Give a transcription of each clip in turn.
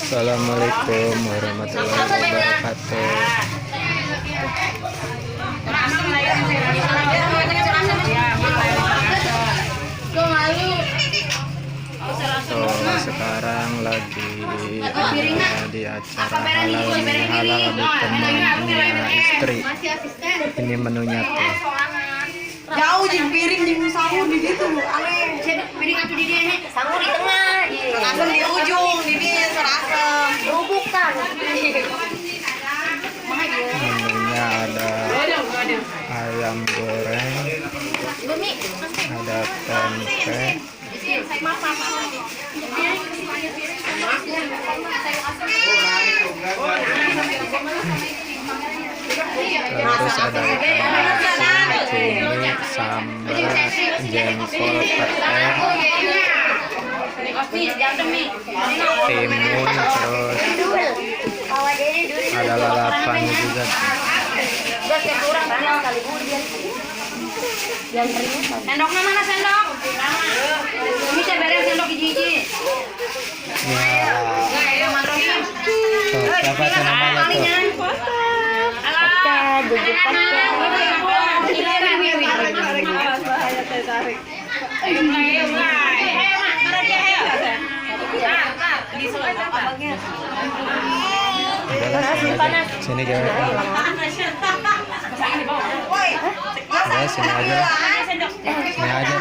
Assalamualaikum warahmatullahi wabarakatuh. So, sekarang lagi di acara halal di istri. Ini menunya tuh. Jauh di piring di sahur di situ, ale piring atuh di dia sahur di tengah. asam di ujung di dia serasem. Bubuk kan. Menunya ada ayam goreng, ada tempe, terus ada ikan asin, cumi, sambal, jengkol, pete, timun, terus ada lalapannya juga. Sendoknya mana sendok? Bisa beres sendok hiji-hiji. Ya, tuh, siapa tuh namanya tuh? Sini kayak ya, sini aja. Sini aja.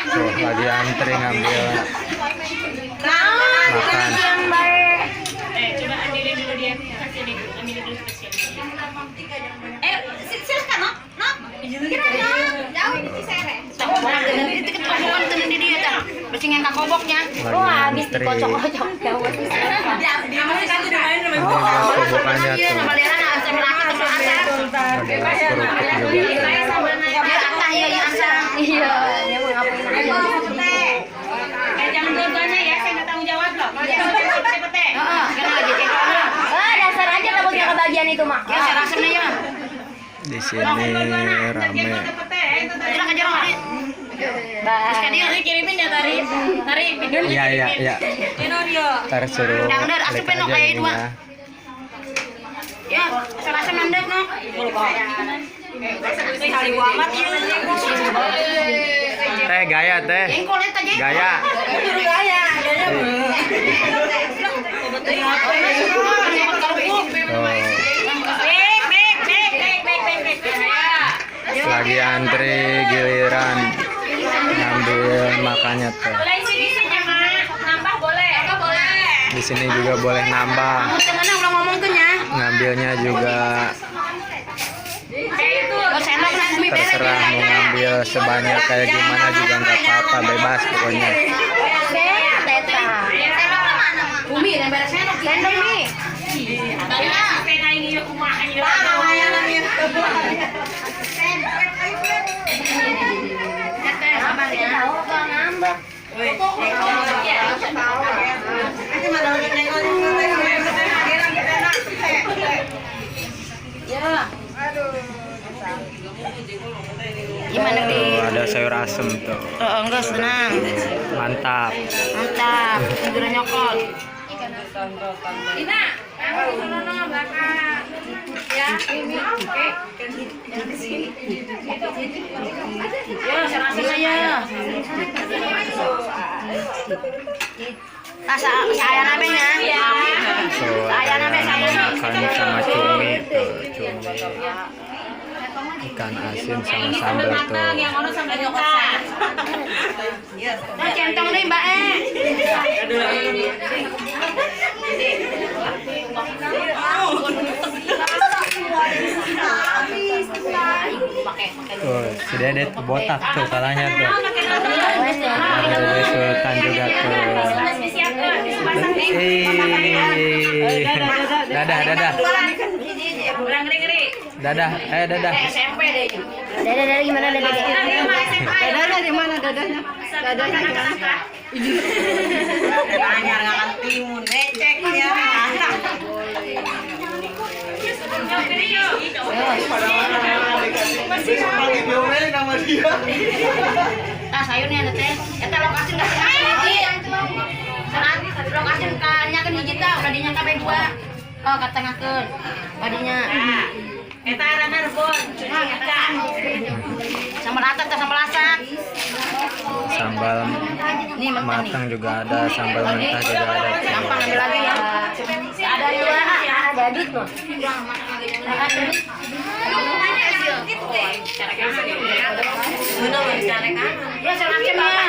Tuh, lagi antri ngambil makan. Coba ambilin dulu dia. Kasih nih, ambilin dulu spesial. Silakan, no. Jauh di sere. Itu ketombokan tenan di dia tah. Bersih ngangka koboknya. Wah, habis dikocok-kocok. Dia masih satu dimain sama gua. Kobokannya Iya, tuh. sama dia kan asal laki terus asal. Ada kerupuk juga. Iya, dia mau ngapain aja. Jangan dua-duanya ya, saya nggak tanggung jawab loh. Kalau dia pete-pete. Dasar aja kamu yang kebagian itu mah. Ya, saya rasain ya. Di sini rame. Tidak kejar lagi. Terus kan dia kirimin ya tarik video. Iya. Ntar suruh klik aja ininya. Ya, saya rasa mandek no. Teh gaya teh. Jengkol eta jengkol. Gaya. Juru gaya, Tuh, lagi antri giliran ngambil makannya tuh. Boleh sini-sini Mak. Nambah boleh. Di sini juga boleh nambah. Tengahnya udah ngomongkeun ya. Ngambilnya juga Oh, sendok nak bumi beres. terserah mau ngambil sebanyak kayak gimana juga nggak apa-apa, bebas pokoknya. Bumi yang beres sendok nih. Sepeda ini yuk kumaha ini. Gimana Tuh, nih? ada sayur asem tuh. Oh, enggak senang. Mantap. Mantap. Segera nyokol. Dina, kamu sono belakang. Ya, ini. Oke. Ya, saya rasa ya. Saya nabenya. Tuh, ada yang makan sama cumi tuh, cumi. Ikan asin sama sambal tuh. Yang ono sama nyokot. Nah, centong deh, Mbak. Tuh, si Dedet botak tuh kalahnya tuh. Ada Dede Sultan juga tuh. Dadah. Dadah. SMP deh. Dadah gimana dadah? Dadanya di mana dadanya? Dadanya di mana? Anyar ngakan timun, necek ya. Masih pakai diomelin sama dia. Ah, sayurnya ada teh. Eta lokasi enggak sih? Oh, katengahkeun. Padinya. Eta arana rebon. Sambal atak teh sambal asak. Sambal Nih mentah nih. matang juga ada, sambal mentah juga ada. Gampang ambil lagi ya. Ada dua, ada adit loh. Ya sengaja ya.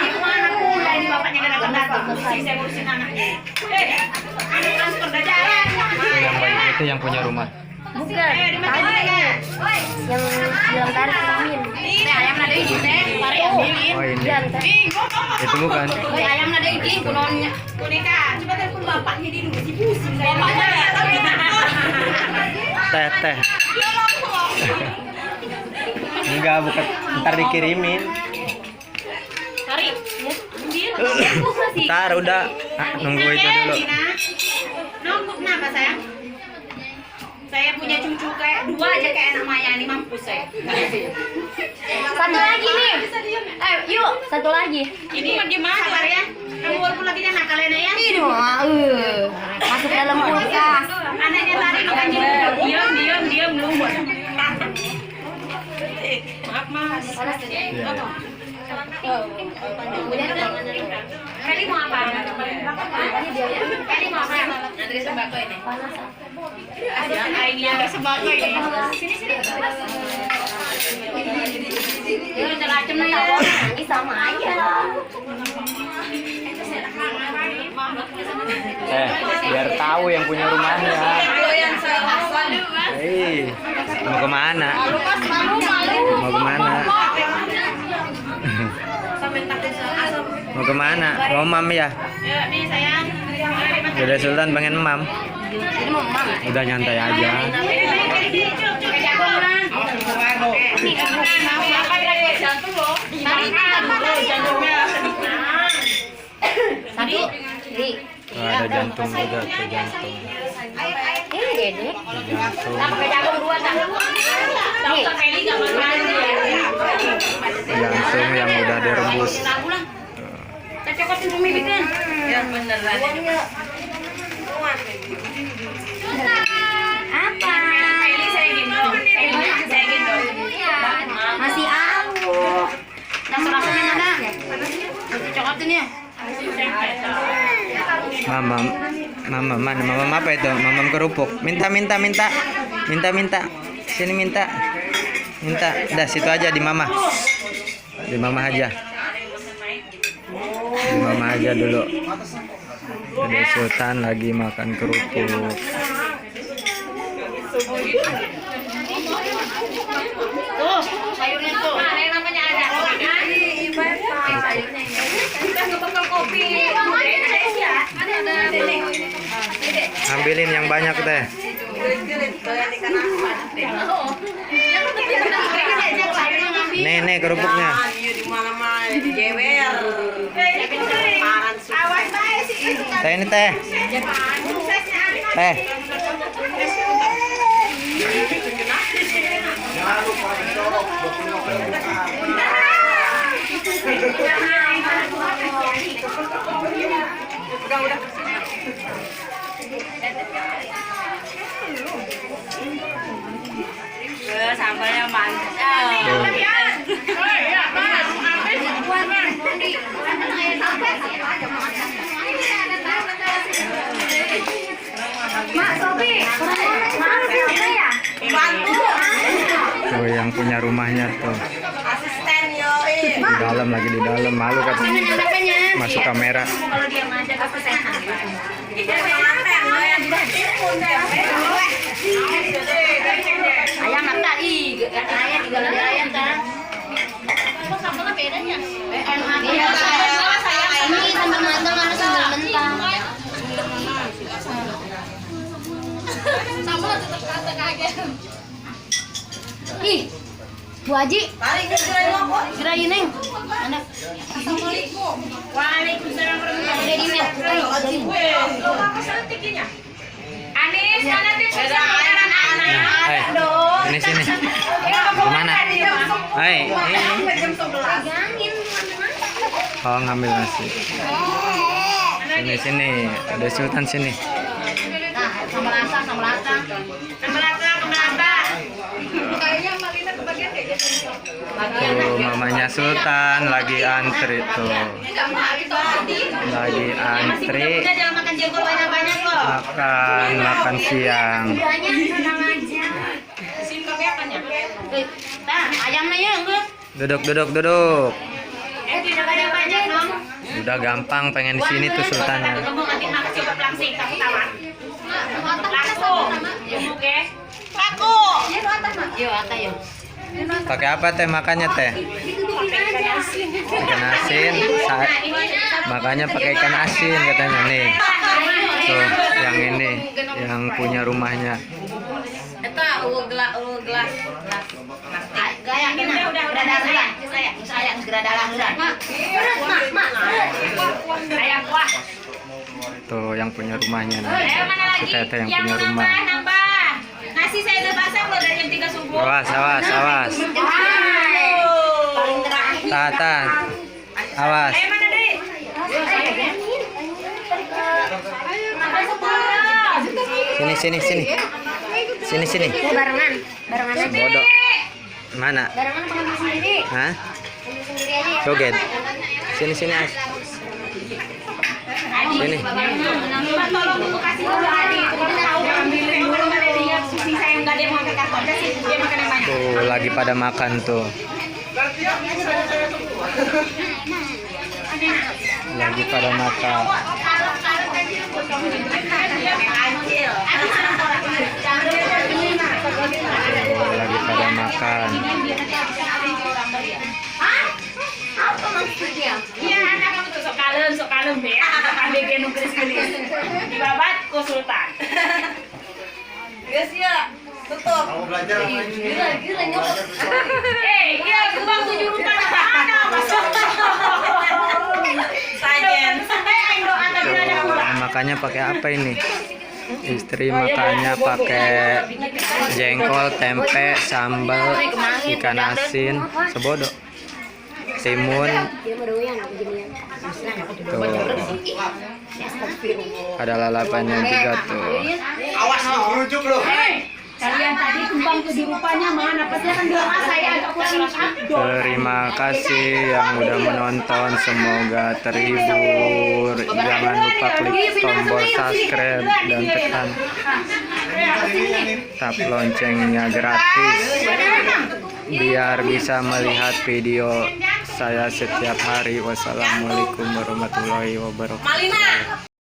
Ini bapaknya kadang datang. Saya ngurusin anaknya. Anak sudah jalan. Itu yang punya rumah. Bukan. Yang bilang tarik amin. Ayam nada ini teh, tarik ambilin. Oh ini. Itu bukan. Ayam nada ini kunonnya. Boneka, coba telepon bapaknya di dulu, si pusing. Bapaknya Teh. Enggak, bukan. Ntar dikirimin. Tarik. Ntar udah. Nunggu itu dulu. Nunggu kenapa sayang? Saya punya cucu kayak 2 aja kayak anak Maya nih, mampus saya. Satu lagi nih. Yuk, satu lagi. Ini di mana sabar ya? Kamu walaupun lagi dia nakal ya, ya? Ini mah, masuk dalam kulkas. Anaknya tadi makan diam nunggu. Maaf mas. Iya. Kali mau apa? Kali mau apa? Nanti sembako ini. Ada sembako ini. Sini. Ini celacem nih ya. Ini sama aja. Biar tahu yang punya rumahnya. Hei, mau kemana? Mau kemana? Mau kemana? Mau mam ya? Nih sayang. Dede Sultan pengen mam. Ini mau mam. Udah nyantai aja. Satu. Oh, ada jantung juga tuh jantung. Ini Dede. Jantung. Pakai jagung 2 tak? Nih. Jantung yang udah direbus. Cocokin bumi bikin. Ya beneran. Apa? Eli saya gendong. Saya gendong. Masih awuh. Nah, rasanya ada. Cocokin ya. Mamam apa itu? Mamam kerupuk. Minta. Sini minta. Dah situ aja di mama. Di mama aja. Di mama aja dulu. Dede Sultan lagi makan kerupuk. Tuh, sayurnya tuh. Yang namanya ada. Sayurnya ini. Kita ngebekal kopi. Ambilin yang banyak teh. Nih kerupuknya. Teh ini teh. Teh. Sambalnya mantap. Mak Sofi, mana siapa ya? Tuh yang punya rumahnya tuh. Asisten yo. Di dalam lagi di dalam, malu kan masuk kamera. Kalau dia aja kesehan. Ayam nak tadi, ayam juga ada ayam kan? Kok sambelnya bedanya? Enak. Iya, ini sambal matang ada sambal mentah. Sambal tetap kata kaget. Ih, Bu Haji. Gerai Neng. Anak. Assalamualaikum. Waalaikumsalam warahmatullahi wabarakatuh. Anis, mana tip Sini. Gimana? Hai, ini. Oh, ngambil nasi. Sini. Ada Sultan sini. Nah, sambal rasa, sambal rasa. Sambal rasa. Kayaknya Malina kebagian deh. Tuh mamanya Sultan lagi antri tuh. Lagi antri Udah jangan makan jengkol banyak-banyak loh. makan siang. Banyak tenang aja. Sim kopi apanya? Nah, ayamnya ya, enggak. Duduk. Tidak ada banyak dong. Udah gampang pengen di sini tuh Sultannya. Kamu nanti makan coba langsing, kamu tawar. Laku. Oke. Laku. Yuk, Ata yuk. Pakai apa teh makannya teh? Ikan asin. Makanya pakai ikan asin katanya nih. Tuh, yang ini, yang punya rumahnya. Eta gelas. Gaya ini udah dalang. Saya segera dalang udah. Mak. Ayam kuah. Tuh, yang punya rumahnya nih. Ayo mana Si lagi? Teteh yang punya rumah. Nambah. Nasi saya udah masak loh dari jam 3 subuh. Awas. Paling terakhir. Tata. Awas. Ayo mana deh? Sini. Barengan aja. Bodoh. Mana? Barengan apa ngambil sendiri? Hah? Ambil sendiri aja. Joget. Sini As. Sini. Mbak tolong buku kasih dulu Adi. Kamu tahu ambilin dulu nggak ada dia. Susi saya nggak ada yang mau pakai karton. Kasih dia makan yang banyak. Tuh, lagi pada makan tuh. Lagi pada makan. Tuh, lagi pada makan. Apa maksudnya? Iya, anak kamu tuh sok kalem deh. Pandai dia nukris gelis. Di babat ku Sultan. Guys ya, tutup. Gila nyokot. Iya, kembang 7 rupa mana? Sajen. Makannya pakai apa ini? Istri makannya pakai jengkol, tempe, sambal, ikan asin, sebodo, timun. Tuh. Ada lalapannya juga tuh. Awas lu merujuk lu. Kalian tadi kembang 7 rupanya mana? Pasti kan bilang saya agak kurang Terima kasih yang udah menonton, semoga terhibur. Jangan lupa klik tombol subscribe dan tekan tap loncengnya gratis biar bisa melihat video saya setiap hari. Wassalamualaikum warahmatullahi wabarakatuh.